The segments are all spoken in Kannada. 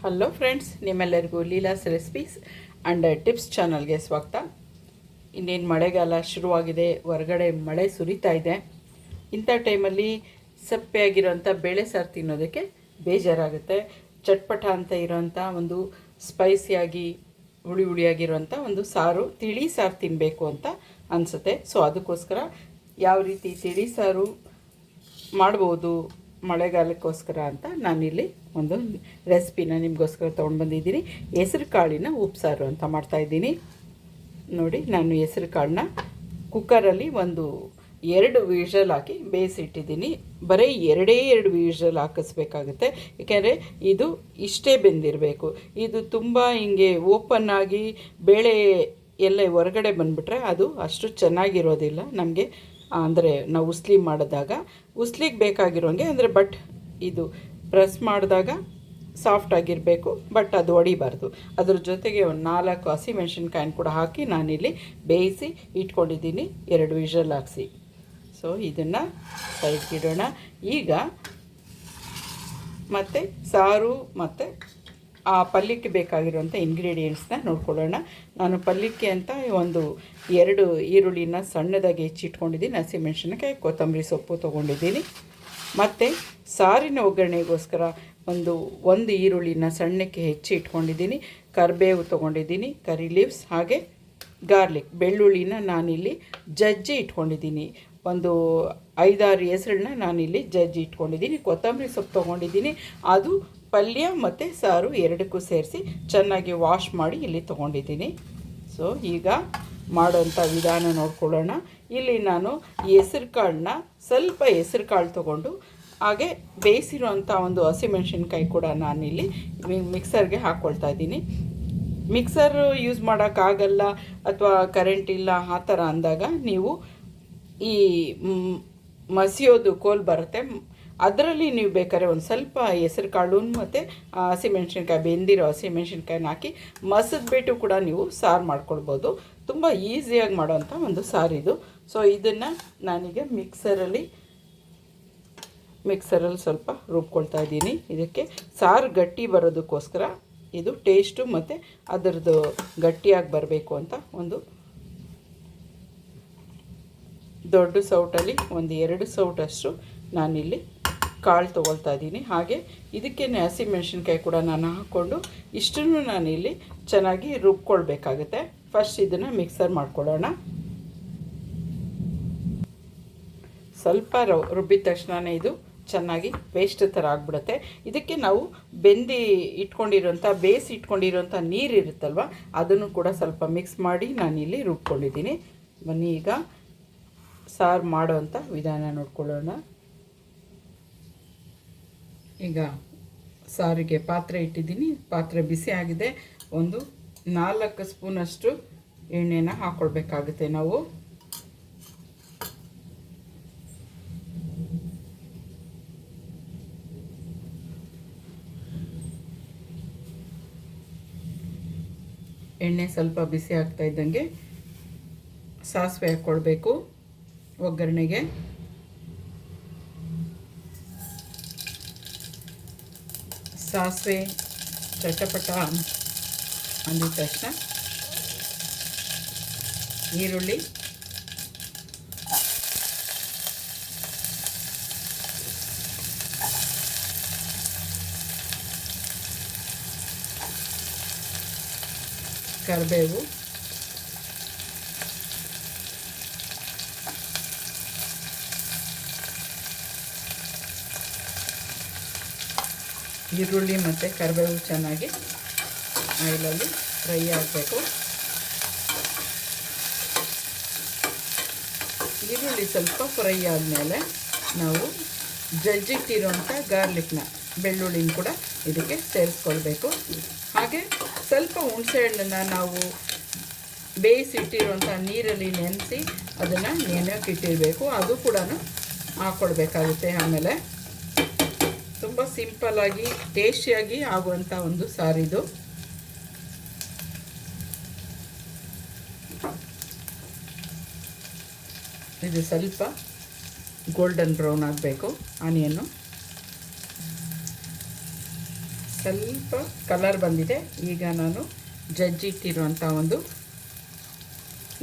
ಹಲೋ ಫ್ರೆಂಡ್ಸ್, ನಿಮ್ಮೆಲ್ಲರಿಗೂ ಲೀಲಾಸ್ ರೆಸಿಪೀಸ್ ಆ್ಯಂಡ್ ಟಿಪ್ಸ್ ಚಾನಲ್ಗೆ ಸ್ವಾಗತ. ಇನ್ನೇನು ಮಳೆಗಾಲ ಶುರುವಾಗಿದೆ, ಹೊರಗಡೆ ಮಳೆ ಸುರಿತಾ ಇದೆ. ಇಂಥ ಟೈಮಲ್ಲಿ ಸಪ್ಪೆಯಾಗಿರೋಂಥ ಬೇಳೆ ಸಾರು ತಿನ್ನೋದಕ್ಕೆ ಬೇಜಾರಾಗುತ್ತೆ. ಚಟ್ಪಟ ಅಂತ ಇರೋಂಥ ಒಂದು ಸ್ಪೈಸಿಯಾಗಿ ಹುಳಿಯಾಗಿರೋಂಥ ಒಂದು ಸಾರು, ತಿಳಿ ಸಾರು ತಿನ್ನಬೇಕು ಅಂತ ಅನಿಸುತ್ತೆ. ಸೊ ಅದಕ್ಕೋಸ್ಕರ ಯಾವ ರೀತಿ ತಿಳಿ ಸಾರು ಮಾಡ್ಬೋದು ಮಳೆಗಾಲಕ್ಕೋಸ್ಕರ ಅಂತ ನಾನಿಲ್ಲಿ ಒಂದು ರೆಸಿಪಿನ ನಿಮಗೋಸ್ಕರ ತೊಗೊಂಡು ಬಂದಿದ್ದೀನಿ. ಹೆಸರು ಕಾಳಿನ ಉಪ್ಸಾರು ಅಂತ ಮಾಡ್ತಾಯಿದ್ದೀನಿ. ನೋಡಿ, ನಾನು ಹೆಸರು ಕಾಳನ್ನ ಕುಕ್ಕರಲ್ಲಿ ಒಂದು 2 ವಿಷಲ್ ಹಾಕಿ ಬೇಯಿಸಿಟ್ಟಿದ್ದೀನಿ. ಬರೀ 2 ವಿಷಲ್ ಹಾಕಿಸ್ಬೇಕಾಗುತ್ತೆ, ಏಕೆಂದರೆ ಇದು ಇಷ್ಟೇ ಬೆಂದಿರಬೇಕು. ಇದು ತುಂಬ ಹಿಂಗೆ ಓಪನ್ ಆಗಿ ಬೇಳೆ ಎಲ್ಲ ಹೊರಗಡೆ ಬಂದುಬಿಟ್ರೆ ಅದು ಅಷ್ಟು ಚೆನ್ನಾಗಿರೋದಿಲ್ಲ ನಮಗೆ. ಅಂದರೆ ನಾವು ಉಸ್ಲಿ ಮಾಡಿದಾಗ ಉಸ್ಲಿಗೆ ಬೇಕಾಗಿರೋಂಗೆ, ಅಂದರೆ ಬಟ್ ಇದು ಪ್ರೆಸ್ ಮಾಡಿದಾಗ ಸಾಫ್ಟಾಗಿರಬೇಕು, ಬಟ್ ಅದು ಹೊಡಿಬಾರ್ದು. ಅದ್ರ ಜೊತೆಗೆ ಒಂದು 4 ಹಸಿಮೆಣ್ಸಿನ್ಕಾಯಿನ ಕೂಡ ಹಾಕಿ ನಾನಿಲ್ಲಿ ಬೇಯಿಸಿ ಇಟ್ಕೊಂಡಿದ್ದೀನಿ, 2 ವಿಷಲ್ ಹಾಕಿಸಿ. ಸೊ ಇದನ್ನು ಸೈಡ್ಗಿಡೋಣ. ಈಗ ಮತ್ತು ಸಾರು ಮತ್ತು ಆ ಪಲ್ಯಕ್ಕೆ ಬೇಕಾಗಿರುವಂಥ ಇಂಗ್ರೀಡಿಯೆಂಟ್ಸ್ನ ನೋಡ್ಕೊಳ್ಳೋಣ. ನಾನು ಪಲ್ಯಕ್ಕೆ ಅಂತ ಒಂದು 2 ಈರುಳ್ಳಿನ ಸಣ್ಣದಾಗಿ ಹೆಚ್ಚಿಟ್ಕೊಂಡಿದ್ದೀನಿ, ಹಸಿಮೆಣ್ಸಿನಕಾಯಿ, ಕೊತ್ತಂಬರಿ ಸೊಪ್ಪು ತೊಗೊಂಡಿದ್ದೀನಿ. ಮತ್ತು ಸಾರಿನ ಒಗ್ಗರಣೆಗೋಸ್ಕರ ಒಂದು ಈರುಳ್ಳಿನ ಸಣ್ಣಕ್ಕೆ ಹೆಚ್ಚಿ ಇಟ್ಕೊಂಡಿದ್ದೀನಿ, ಕರಿಬೇವು ತೊಗೊಂಡಿದ್ದೀನಿ, ಕರಿ ಲೀವ್ಸ್, ಹಾಗೆ ಗಾರ್ಲಿಕ್, ಬೆಳ್ಳುಳ್ಳಿನ ನಾನಿಲ್ಲಿ ಜಜ್ಜಿ ಇಟ್ಕೊಂಡಿದ್ದೀನಿ. ಒಂದು 5-6 ಹೆಸರನ್ನ ನಾನಿಲ್ಲಿ ಜಜ್ಜಿ ಇಟ್ಕೊಂಡಿದ್ದೀನಿ. ಕೊತ್ತಂಬರಿ ಸೊಪ್ಪು ತೊಗೊಂಡಿದ್ದೀನಿ, ಅದು ಪಲ್ಯ ಮತ್ತು ಸಾರು ಎರಡಕ್ಕೂ ಸೇರಿಸಿ ಚೆನ್ನಾಗಿ ವಾಶ್ ಮಾಡಿ ಇಲ್ಲಿ ತೊಗೊಂಡಿದ್ದೀನಿ. ಸೊ ಈಗ ಮಾಡೋಂಥ ವಿಧಾನ ನೋಡ್ಕೊಳ್ಳೋಣ. ಇಲ್ಲಿ ನಾನು ಹೆಸರು ಕಾಳನ್ನ ಸ್ವಲ್ಪ ಹೆಸರು ಕಾಳು ತೊಗೊಂಡು ಹಾಗೆ ಬೇಯಿಸಿರೋಂಥ ಒಂದು ಹಸಿಮೆಣ್ಸಿನ್ಕಾಯಿ ಕೂಡ ನಾನಿಲ್ಲಿ ಮಿಕ್ಸರ್ಗೆ ಹಾಕ್ಕೊಳ್ತಾ ಇದ್ದೀನಿ. ಮಿಕ್ಸರ್ ಯೂಸ್ ಮಾಡೋಕ್ಕಾಗಲ್ಲ ಅಥವಾ ಕರೆಂಟ್ ಇಲ್ಲ ಆ ಥರ ಅಂದಾಗ ನೀವು ಈ ಮಸಿಯೋದು ಕೋಲ್ ಬರುತ್ತೆ, ಅದರಲ್ಲಿ ನೀವು ಬೇಕಾದ್ರೆ ಒಂದು ಸ್ವಲ್ಪ ಹೆಸರು ಕಾಳು ಮತ್ತು ಹಸಿಮೆಣ್ಸಿನ್ಕಾಯಿ, ಬೆಂದಿರೋ ಹಸಿಮೆಣ್ಸಿನ್ಕಾಯಿನ ಹಾಕಿ ಮಸದ್ಬಿಟ್ಟು ಕೂಡ ನೀವು ಸಾರು ಮಾಡ್ಕೊಳ್ಬೋದು. ತುಂಬ ಈಸಿಯಾಗಿ ಮಾಡೋವಂಥ ಒಂದು ಸಾರಿದು. ಸೊ ಇದನ್ನು ನಾನೀಗ ಮಿಕ್ಸರಲ್ಲಿ ಸ್ವಲ್ಪ ರುಬ್ಕೊಳ್ತಾ ಇದ್ದೀನಿ. ಇದಕ್ಕೆ ಸಾರು ಗಟ್ಟಿ ಬರೋದಕ್ಕೋಸ್ಕರ, ಇದು ಟೇಸ್ಟು ಮತ್ತು ಅದರದ್ದು ಗಟ್ಟಿಯಾಗಿ ಬರಬೇಕು ಅಂತ ಒಂದು ದೊಡ್ಡ ಸೌಟಲ್ಲಿ ಒಂದು 2 ಸೌಟಷ್ಟು ನಾನಿಲ್ಲಿ ಕಾಳು ತೊಗೊಳ್ತಾ ಇದ್ದೀನಿ. ಹಾಗೆ ಇದಕ್ಕೆ ಹಸಿಮೆಣ್ಸಿನ್ಕಾಯಿ ಕೂಡ ನಾನು ಹಾಕ್ಕೊಂಡು ಇಷ್ಟನ್ನು ನಾನಿಲ್ಲಿ ಚೆನ್ನಾಗಿ ರುಬ್ಕೊಳ್ಬೇಕಾಗುತ್ತೆ. ಫಸ್ಟ್ ಇದನ್ನು ಮಿಕ್ಸರ್ ಮಾಡ್ಕೊಳ್ಳೋಣ. ಸ್ವಲ್ಪ ರುಬ್ಬಿದ ತಕ್ಷಣವೇ ಇದು ಚೆನ್ನಾಗಿ ಪೇಸ್ಟ್ ಥರ ಆಗಿಬಿಡುತ್ತೆ. ಇದಕ್ಕೆ ನಾವು ಬೇಯಿಸಿ ಇಟ್ಕೊಂಡಿರೋಂಥ ನೀರು ಇರುತ್ತಲ್ವ, ಅದನ್ನು ಕೂಡ ಸ್ವಲ್ಪ ಮಿಕ್ಸ್ ಮಾಡಿ ನಾನಿಲ್ಲಿ ರುಬ್ಕೊಂಡಿದ್ದೀನಿ. ಬನ್ನಿ ಈಗ ಸಾರು ಮಾಡೋವಂಥ ವಿಧಾನ ನೋಡ್ಕೊಳ್ಳೋಣ. ಈಗ ಸಾರಿಗೆ ಪಾತ್ರೆ ಇಟ್ಟಿದ್ದೀನಿ, ಪಾತ್ರೆ ಬಿಸಿ ಆಗಿದೆ. ಒಂದು 4 ಸ್ಪೂನಷ್ಟು ಎಣ್ಣೆನ ಹಾಕ್ಕೊಳ್ಬೇಕಾಗುತ್ತೆ ನಾವು. ಎಣ್ಣೆ ಸ್ವಲ್ಪ ಬಿಸಿ ಆಗ್ತಾ ಇದ್ದಂಗೆ ಸಾಸಿವೆ ಹಾಕ್ಕೊಳ್ಬೇಕು ಒಗ್ಗರಣೆಗೆ. ಸಾಸಿವೆ ಚಟಪಟ ಅಂದಿದ ತಕ್ಷಣ ಈರುಳ್ಳಿ, ಕರಿಬೇವು, ಈರುಳ್ಳಿ ಮತ್ತು ಕರಿಬೇವು ಚೆನ್ನಾಗಿ ಆಯಿಲಲ್ಲಿ ಫ್ರೈ ಆಗಬೇಕು. ಈರುಳ್ಳಿ ಸ್ವಲ್ಪ ಫ್ರೈ ಆದಮೇಲೆ ನಾವು ಜಜ್ಜಿಟ್ಟಿರೋಂಥ ಗಾರ್ಲಿಕ್ನ, ಬೆಳ್ಳುಳ್ಳಿನ ಕೂಡ ಇದಕ್ಕೆ ಸೇರಿಸ್ಕೊಳ್ಬೇಕು. ಹಾಗೆ ಸ್ವಲ್ಪ ಹುಣಸೆಹಣ್ಣನ್ನು ನಾವು ಬೇಯಿಸಿಟ್ಟಿರುವಂಥ ನೀರಲ್ಲಿ ನೆನೆಸಿ ಅದನ್ನು ನೆನೆಯೋಕೆ ಇಟ್ಟಿರಬೇಕು, ಅದು ಕೂಡ ಹಾಕ್ಕೊಳ್ಬೇಕಾಗುತ್ತೆ. ಆಮೇಲೆ ತುಂಬ ಸಿಂಪಲ್ಲಾಗಿ ಟೇಸ್ಟಿಯಾಗಿ ಆಗುವಂಥ ಒಂದು ಸಾರಿದು. ಇದು ಸ್ವಲ್ಪ ಗೋಲ್ಡನ್ ಬ್ರೌನ್ ಆಗಬೇಕು ಆನಿಯನ್ನು. ಸ್ವಲ್ಪ ಕಲರ್ ಬಂದಿದೆ. ಈಗ ನಾನು ಜಜ್ಜಿಟ್ಟಿರುವಂಥ ಒಂದು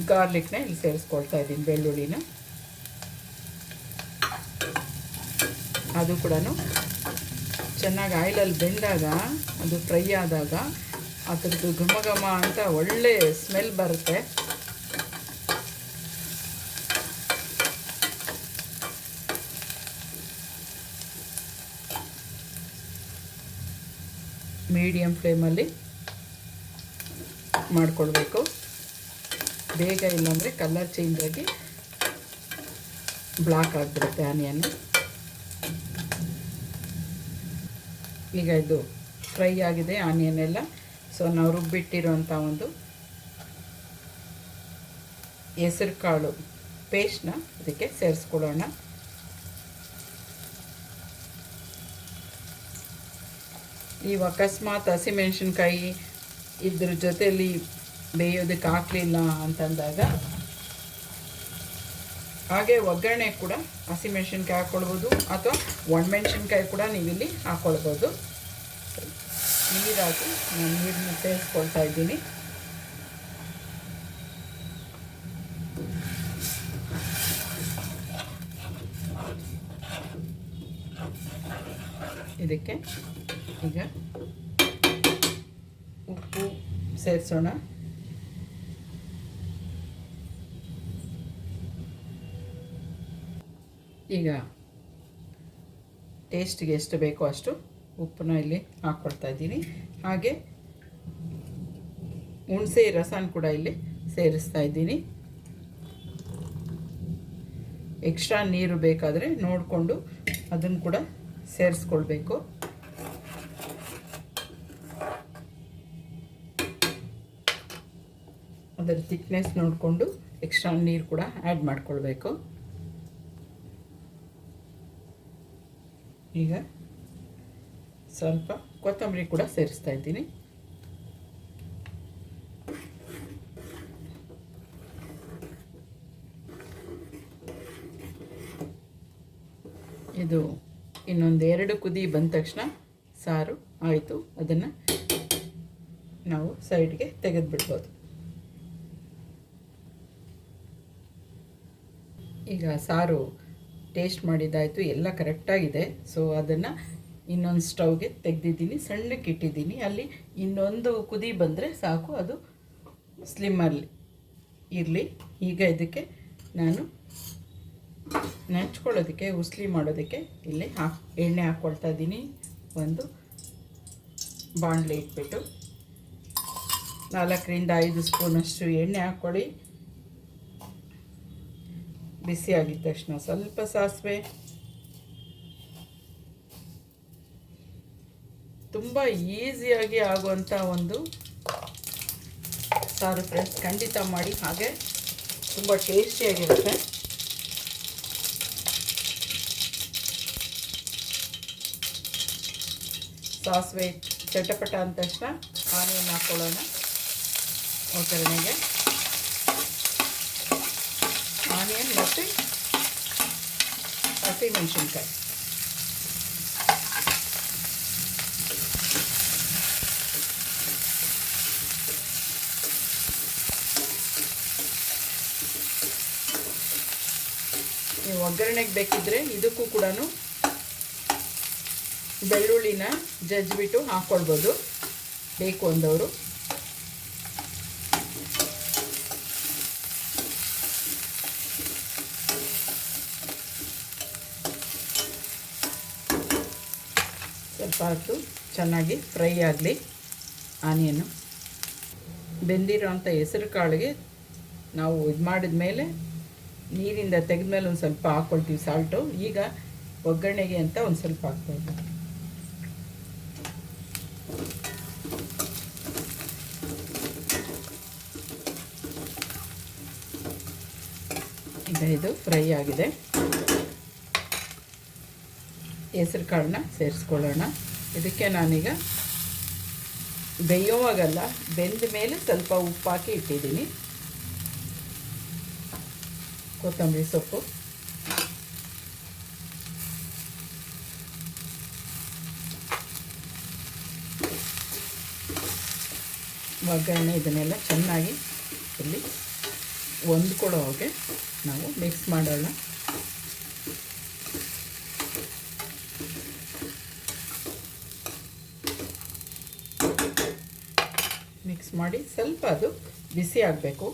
ಗಾರ್ಲಿಕ್ನ ಇಲ್ಲಿ ಸೇರಿಸ್ಕೊಳ್ತಾ ಇದ್ದೀನಿ, ಬೆಳ್ಳುಳ್ಳಿನ. ಅದು ಕೂಡ ಚೆನ್ನಾಗಿ ಆಯಿಲಲ್ಲಿ ಬೆಂದಾಗ, ಅದು ಫ್ರೈ ಆದಾಗ ಅದರದ್ದು ಘಮ ಘಮ ಅಂತ ಒಳ್ಳೆ ಸ್ಮೆಲ್ ಬರುತ್ತೆ. ಮೀಡಿಯಮ್ ಫ್ಲೇಮಲ್ಲಿ ಮಾಡಿಕೊಳ್ಬೇಕು. ಬೇಗ ಇಲ್ಲಾಂದರೆ ಕಲರ್ ಚೇಂಜ್ ಆಗಿ ಬ್ಲಾಕ್ ಆಗಿಬಿಡುತ್ತೆ ಆನಿಯನ್ನು. ಈಗ ಇದು ಫ್ರೈ ಆಗಿದೆ ಆನಿಯನ್ ಎಲ್ಲ. ಸೊ ನಾವು ರುಬ್ಬಿಟ್ಟಿರೋಂಥ ಒಂದು ಹೆಸರು ಕಾಳು ಪೇಸ್ಟ್ನ ಅದಕ್ಕೆ ಸೇರಿಸ್ಕೊಳ್ಳೋಣ. ನೀವು ಅಕಸ್ಮಾತ್ ಹಸಿಮೆಣ್ಸಿನ್ಕಾಯಿ ಇದ್ರ ಜೊತೆಯಲ್ಲಿ ಬೇಯೋದಕ್ಕೆ ಹಾಕಲಿಲ್ಲ ಅಂತಂದಾಗ ಹಾಗೆ ಒಗ್ಗರಣೆ ಕೂಡ ಹಸಿಮೆಣ್ಸಿನ್ಕಾಯಿ ಹಾಕ್ಕೊಳ್ಬೋದು, ಅಥವಾ ಒಣಮೆಣ್ಸಿನ್ಕಾಯಿ ಕೂಡ ನೀವಿಲ್ಲಿ ಹಾಕ್ಕೊಳ್ಬೋದು. ನೀರಾಗಿ ನಾನು ನೀರನ್ನ ಸೇರಿಸ್ಕೊಳ್ತಾ ಇದ್ದೀನಿ. ಇದಕ್ಕೆ ಈಗ ಉಪ್ಪು ಸೇರಿಸೋಣ. ಈಗ ಟೇಸ್ಟಿಗೆ ಎಷ್ಟು ಬೇಕೋ ಅಷ್ಟು ಉಪ್ಪನ್ನ ಇಲ್ಲಿ ಹಾಕ್ಕೊಳ್ತಾ ಇದ್ದೀನಿ. ಹಾಗೆ ಹುಣಸೆ ರಸನ ಕೂಡ ಇಲ್ಲಿ ಸೇರಿಸ್ತಾ ಇದ್ದೀನಿ. ಎಕ್ಸ್ಟ್ರಾ ನೀರು ಬೇಕಾದರೆ ನೋಡಿಕೊಂಡು ಅದನ್ನು ಕೂಡ ಸೇರಿಸ್ಕೊಳ್ಬೇಕು. ಅದರ ಥಿಕ್ನೆಸ್ ನೋಡಿಕೊಂಡು ಎಕ್ಸ್ಟ್ರಾ ನೀರು ಕೂಡ ಆ್ಯಡ್ ಮಾಡಿಕೊಳ್ಬೇಕು. ಈಗ ಸ್ವಲ್ಪ ಕೊತ್ತಂಬರಿ ಕೂಡ ಸೇರಿಸ್ತಾ ಇದ್ದೀನಿ. ಇದು ಇನ್ನೊಂದು 2 ಕುದಿ ಬಂದ ತಕ್ಷಣ ಸಾರು ಆಯಿತು. ಅದನ್ನು ನಾವು ಸೈಡ್ಗೆ ತೆಗೆದುಬಿಡ್ಬೋದು. ಈಗ ಸಾರು ಟೇಸ್ಟ್ ಮಾಡಿದ್ದಾಯಿತು, ಎಲ್ಲ ಕರೆಕ್ಟಾಗಿದೆ. ಸೊ ಅದನ್ನು ಇನ್ನೊಂದು ಸ್ಟವ್ಗೆ ತೆಗೆದಿದ್ದೀನಿ, ಸಣ್ಣಕ್ಕೆ ಇಟ್ಟಿದ್ದೀನಿ. ಅಲ್ಲಿ ಇನ್ನೊಂದು ಕುದಿ ಬಂದರೆ ಸಾಕು, ಅದು ಸ್ಲಿಮ್ಮಲ್ಲಿ ಇರಲಿ. ಈಗ ಇದಕ್ಕೆ ನಾನು ನೆಂಚ್ಕೊಳ್ಳೋದಕ್ಕೆ, ಉಸ್ಲಿ ಮಾಡೋದಕ್ಕೆ ಇಲ್ಲಿ ಎಣ್ಣೆ ಹಾಕ್ಕೊಳ್ತಾ ಇದ್ದೀನಿ. ಒಂದು ಬಾಣಲೆ ಇಟ್ಬಿಟ್ಟು 4 ರಿಂದ 5 ಸ್ಪೂನಷ್ಟು ಎಣ್ಣೆ ಹಾಕ್ಕೊಳ್ಳಿ. ಬಿಸಿ ಆಗಿದ ತಕ್ಷಣ ಸ್ವಲ್ಪ ಸಾಸಿವೆ. ತುಂಬ ಈಸಿಯಾಗಿ ಆಗುವಂಥ ಒಂದು ಸಾರು ಫ್ರೆಂಡ್ಸ್, ಖಂಡಿತ ಮಾಡಿ. ಹಾಗೆ ತುಂಬ ಟೇಸ್ಟಿಯಾಗಿರುತ್ತೆ. ಸಾಸಿವೆ ಚಟಪಟ ಅಂದ ತಕ್ಷಣ ಆನಿಯನ್ ಹಾಕ್ಕೊಳ್ಳೋಣ ಒಗ್ಗರಣೆಗೆ. ಆನಿಯನ್ ಮತ್ತು ಹಸಿಮೆಣಸಿನ್ಕಾಯಿ. ನೀವು ಒಗ್ಗರಣೆಗೆ ಬೇಕಿದ್ದರೆ ಇದಕ್ಕೂ ಕೂಡ ಬೆಳ್ಳುಳ್ಳಿನ ಜಜ್ಜಿಬಿಟ್ಟು ಹಾಕ್ಕೊಳ್ಬೋದು, ಬೇಕು ಅಂದವರು. ಸ್ವಲ್ಪ ಹೊತ್ತು ಚೆನ್ನಾಗಿ ಫ್ರೈ ಆಗಲಿ ಆನಿಯನ್ನು. ಬೆಂದಿರೋಂಥ ಹೆಸರು ಕಾಳಿಗೆ ನಾವು ಇದು ಮಾಡಿದ ಮೇಲೆ ನೀರಿಂದ ತೆಗೆದ ಮೇಲೆ ಒಂದು ಸ್ವಲ್ಪ ಹಾಕ್ಕೊಳ್ತೀವಿ ಸಾಲ್ಟು. ಈಗ ಒಗ್ಗರಣೆಗೆ ಅಂತ ಒಂದು ಸ್ವಲ್ಪ ಹಾಕ್ಬೋದು. ಈಗ ಇದು ಫ್ರೈ ಆಗಿದೆ. ಹೆಸರು ಕಾಳನ್ನ ಸೇರಿಸ್ಕೊಳ್ಳೋಣ. ಇದಕ್ಕೆ ನಾನೀಗ ಬೇಯೋವಾಗಲ್ಲ, ಬೆಂದ ಮೇಲೆ ಸ್ವಲ್ಪ ಉಪ್ಪು ಹಾಕಿ ಇಟ್ಟಿದ್ದೀನಿ. ಕೊತ್ತಂಬರಿ ಸೊಪ್ಪು, ಒಗ್ಗರಣೆ ಇದನ್ನೆಲ್ಲ ಚೆನ್ನಾಗಿ ಇಲ್ಲಿ ಹೊಂದ್ಕೊಳ್ಳೋ ಹಾಗೆ ನಾವು ಮಿಕ್ಸ್ ಮಾಡೋಣ. ಮಿಕ್ಸ್ ಮಾಡಿ ಸ್ವಲ್ಪ ಅದು ಬಿಸಿ ಆಗಬೇಕು.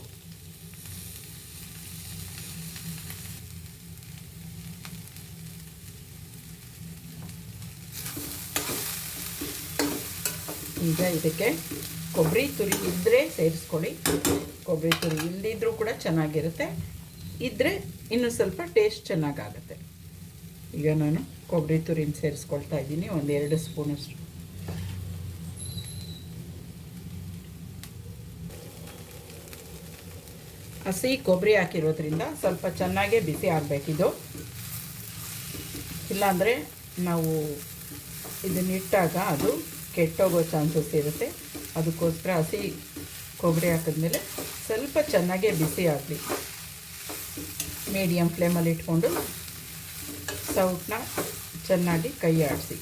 ಈಗ ಇದಕ್ಕೆ ಕೊಬ್ಬರಿ ತುರಿ ಇದ್ದರೆ ಸೇರಿಸ್ಕೊಳ್ಳಿ, ಕೊಬ್ಬರಿ ತುರಿ ಇಲ್ಲದಿದ್ರೂ ಕೂಡ ಚೆನ್ನಾಗಿರುತ್ತೆ, ಇದ್ದರೆ ಇನ್ನೂ ಸ್ವಲ್ಪ ಟೇಸ್ಟ್ ಚೆನ್ನಾಗಾಗುತ್ತೆ. ಈಗ ನಾನು ಕೊಬ್ಬರಿ ತುರಿನ ಸೇರಿಸ್ಕೊಳ್ತಾ ಇದ್ದೀನಿ, ಒಂದು 2 ಸ್ಪೂನಷ್ಟು. ಹಸಿ ಕೊಬ್ಬರಿ ಹಾಕಿರೋದ್ರಿಂದ ಸ್ವಲ್ಪ ಚೆನ್ನಾಗೇ ಬಿಸಿ ಆಗಬೇಕಿದು, ಇಲ್ಲಾಂದರೆ ನಾವು ಇದನ್ನಿಟ್ಟಾಗ ಅದು ಕೆಟ್ಟೋಗೋ ಚಾನ್ಸಸ್ ಇರುತ್ತೆ. ಅದಕ್ಕೋಸ್ಕರ ಹಸಿ ಕೊಬ್ಬರಿ ಹಾಕಿದ್ಮೇಲೆ ಸ್ವಲ್ಪ ಚೆನ್ನಾಗೇ ಬಿಸಿ ಆಗಲಿ. ಮೀಡಿಯಮ್ ಫ್ಲೇಮಲ್ಲಿ ಇಟ್ಕೊಂಡು ಸೌಟನ್ನ ಚೆನ್ನಾಗಿ ಕೈ ಆಡಿಸಿ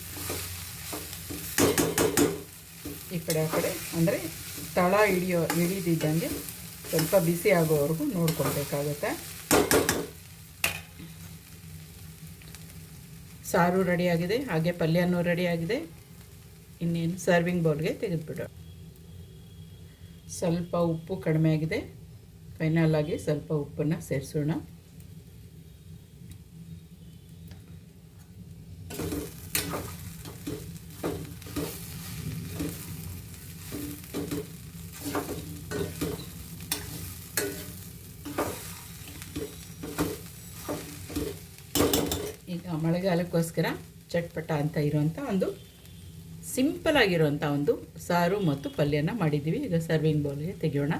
ಈ ಕಡೆ ಆ ಕಡೆ, ಅಂದರೆ ತಳ ಹಿಡಿದಿದ್ದಂಗೆ ಸ್ವಲ್ಪ ಬಿಸಿ ಆಗೋವರೆಗೂ ನೋಡ್ಕೊಳ್ಬೇಕಾಗತ್ತೆ. ಸಾರು ರೆಡಿಯಾಗಿದೆ, ಹಾಗೆ ಪಲ್ಯನೂ ರೆಡಿಯಾಗಿದೆ. ಇನ್ನೇನು ಸರ್ವಿಂಗ್ ಬೌಲ್ಗೆ ತೆಗೆದುಬಿಡೋಣ. ಸ್ವಲ್ಪ ಉಪ್ಪು ಕಡಿಮೆ ಆಗಿದೆ, ಫೈನಲ್ ಆಗಿ ಸ್ವಲ್ಪ ಉಪ್ಪನ್ನು ಸೇರಿಸೋಣ. ಈಗ ಮಳೆಗಾಲಕ್ಕೋಸ್ಕರ ಚಟ್ಪಟ ಅಂತ ಇರೋವಂಥ ಒಂದು ಸಿಂಪಲ್ ಆಗಿರುವಂಥ ಒಂದು ಸಾರು ಮತ್ತು ಪಲ್ಯನ ಮಾಡಿದ್ದೀವಿ. ಈಗ ಸರ್ವಿಂಗ್ ಬೌಲ್ಗೆ ತೆಗೆಯೋಣ.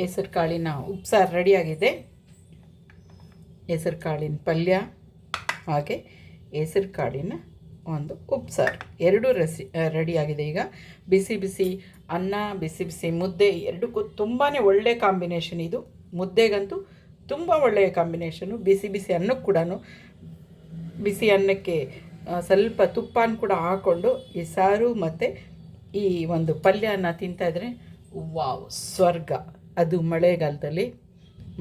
ಹೆಸರು ಕಾಳಿನ ಉಪ್ಸಾರು ರೆಡಿಯಾಗಿದೆ. ಹೆಸರು ಕಾಳಿನ ಪಲ್ಯ ಹಾಗೆ ಹೆಸರು ಕಾಳಿನ ಒಂದು ಉಪ್ಸಾರು ಎರಡೂ ರೆಡಿಯಾಗಿದೆ. ಈಗ ಬಿಸಿ ಬಿಸಿ ಅನ್ನ, ಬಿಸಿ ಬಿಸಿ ಮುದ್ದೆ ಎರಡಕ್ಕೂ ತುಂಬಾ ಒಳ್ಳೆಯ ಕಾಂಬಿನೇಷನ್ ಇದು. ಮುದ್ದೆಗಂತೂ ತುಂಬ ಒಳ್ಳೆಯ ಕಾಂಬಿನೇಷನು. ಬಿಸಿ ಬಿಸಿ ಅನ್ನಕ್ಕೆ ಕೂಡ, ಬಿಸಿ ಅನ್ನಕ್ಕೆ ಸ್ವಲ್ಪ ತುಪ್ಪನ ಕೂಡ ಹಾಕ್ಕೊಂಡು ಈ ಸಾರು ಮತ್ತು ಈ ಒಂದು ಪಲ್ಯನ ತಿಂತಾಯಿದ್ರೆ ವಾವ್, ಸ್ವರ್ಗ. ಅದು ಮಳೆಗಾಲದಲ್ಲಿ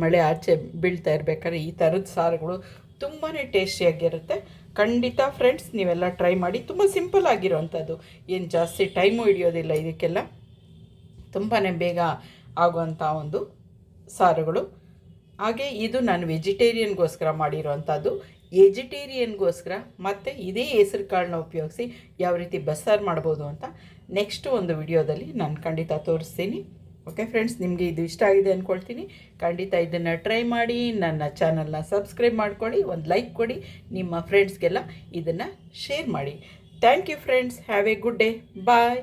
ಮಳೆ ಆಚೆ ಬೀಳ್ತಾ ಇರಬೇಕಾದ್ರೆ ಈ ಥರದ ಸಾರುಗಳು ತುಂಬಾ ಟೇಸ್ಟಿಯಾಗಿರುತ್ತೆ. ಖಂಡಿತ ಫ್ರೆಂಡ್ಸ್ ನೀವೆಲ್ಲ ಟ್ರೈ ಮಾಡಿ. ತುಂಬ ಸಿಂಪಲ್ ಆಗಿರೋವಂಥದ್ದು, ಏನು ಜಾಸ್ತಿ ಟೈಮು ಹಿಡಿಯೋದಿಲ್ಲ ಇದಕ್ಕೆಲ್ಲ, ತುಂಬಾ ಬೇಗ ಆಗುವಂಥ ಒಂದು ಸಾರುಗಳು. ಹಾಗೆ ಇದು ನಾನು ವೆಜಿಟೇರಿಯನ್ಗೋಸ್ಕರ ಮಾಡಿರೋವಂಥದ್ದು. ವೆಜಿಟೇರಿಯನ್ಗೋಸ್ಕರ ಮತ್ತು ಇದೇ ಹೆಸರು ಕಾಳನ್ನ ಉಪಯೋಗಿಸಿ ಯಾವ ರೀತಿ ಬಸ್ಸಾರು ಮಾಡ್ಬೋದು ಅಂತ ನೆಕ್ಸ್ಟ್ ಒಂದು ವಿಡಿಯೋದಲ್ಲಿ ನಾನು ಖಂಡಿತ ತೋರಿಸ್ತೀನಿ. ಓಕೆ ಫ್ರೆಂಡ್ಸ್, ನಿಮಗೆ ಇದು ಇಷ್ಟ ಆಗಿದೆ ಅಂದ್ಕೊಳ್ತೀನಿ. ಖಂಡಿತ ಇದನ್ನು ಟ್ರೈ ಮಾಡಿ. ನನ್ನ ಚಾನಲ್ನ ಸಬ್ಸ್ಕ್ರೈಬ್ ಮಾಡ್ಕೊಳ್ಳಿ, ಒಂದು ಲೈಕ್ ಕೊಡಿ, ನಿಮ್ಮ ಫ್ರೆಂಡ್ಸ್ಗೆಲ್ಲ ಇದನ್ನು ಶೇರ್ ಮಾಡಿ. Thank you friends, have a good day, bye.